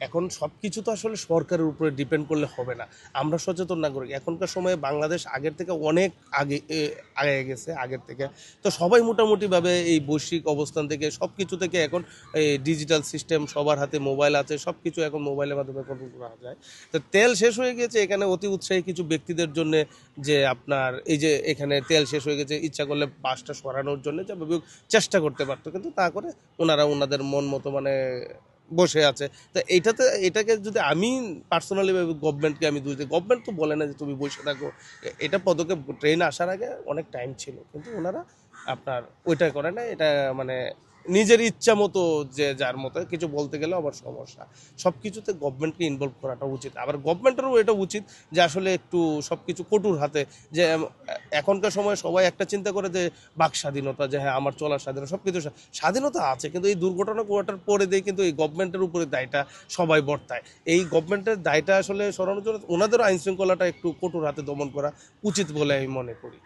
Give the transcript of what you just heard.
এখন সব কিছু তো আসলে সরকারের উপরে ডিপেন্ড করলে হবে না। আমরা সচেতন নাগরিক। এখনকার সময়ে বাংলাদেশ আগের থেকে অনেক আগে গেছে আগের থেকে। তো সবাই মোটামুটিভাবে এই বৈশ্বিক অবস্থান থেকে সব কিছু থেকে এখন এই ডিজিটাল সিস্টেম, সবার হাতে মোবাইল আছে, সব কিছু এখন মোবাইলের মাধ্যমে কন্ট্রোল করা যায়। তো তেল শেষ হয়ে গিয়েছে এখানে অতি উৎসাহী কিছু ব্যক্তিদের জন্য, যে আপনার এই যে এখানে তেল শেষ হয়ে গেছে, ইচ্ছা করলে বাসটা সরানোর জন্য যেভাবে হোক চেষ্টা করতে পারতো, কিন্তু তা করে ওনারা ওনাদের মন মতো মানে বসে আছে। তো এটাকে যদি আমি পার্সোনালি গভর্নমেন্টকে আমি দোষ দিই, গভর্নমেন্ট তো বলে না যে তুমি বসে থাকো। এটা পদক্ষেপ ট্রেন আসার আগে অনেক টাইম ছিল, কিন্তু ওনারা আপনার ওইটা করে না। এটা মানে নিজের ইচ্ছা মতো যে যার মতো কিছু বলতে গেলে আবার সমস্যা। সব কিছুতে গভর্নমেন্টকে ইনভলভ করাটা উচিত, আবার গভর্নমেন্টেরও এটা উচিত যে আসলে একটু সব কিছু কঠোর হাতে, যে এখনকার সময় সবাই একটা চিন্তা করে যে বাক স্বাধীনতা, যে হ্যাঁ আমার চলার স্বাধীনতা, সব কিছু স্বাধীনতা আছে, কিন্তু এই দুর্ঘটনা ঘটার পরে দিয়ে কিন্তু এই গভর্নমেন্টের উপরে দায়টা সবাই বর্তায়। এই গভর্নমেন্টের দায়টা আসলে সরানোর জন্য ওনাদেরও আইন শৃঙ্খলাটা একটু কঠোর হাতে দমন করা উচিত বলে আমি মনে করি।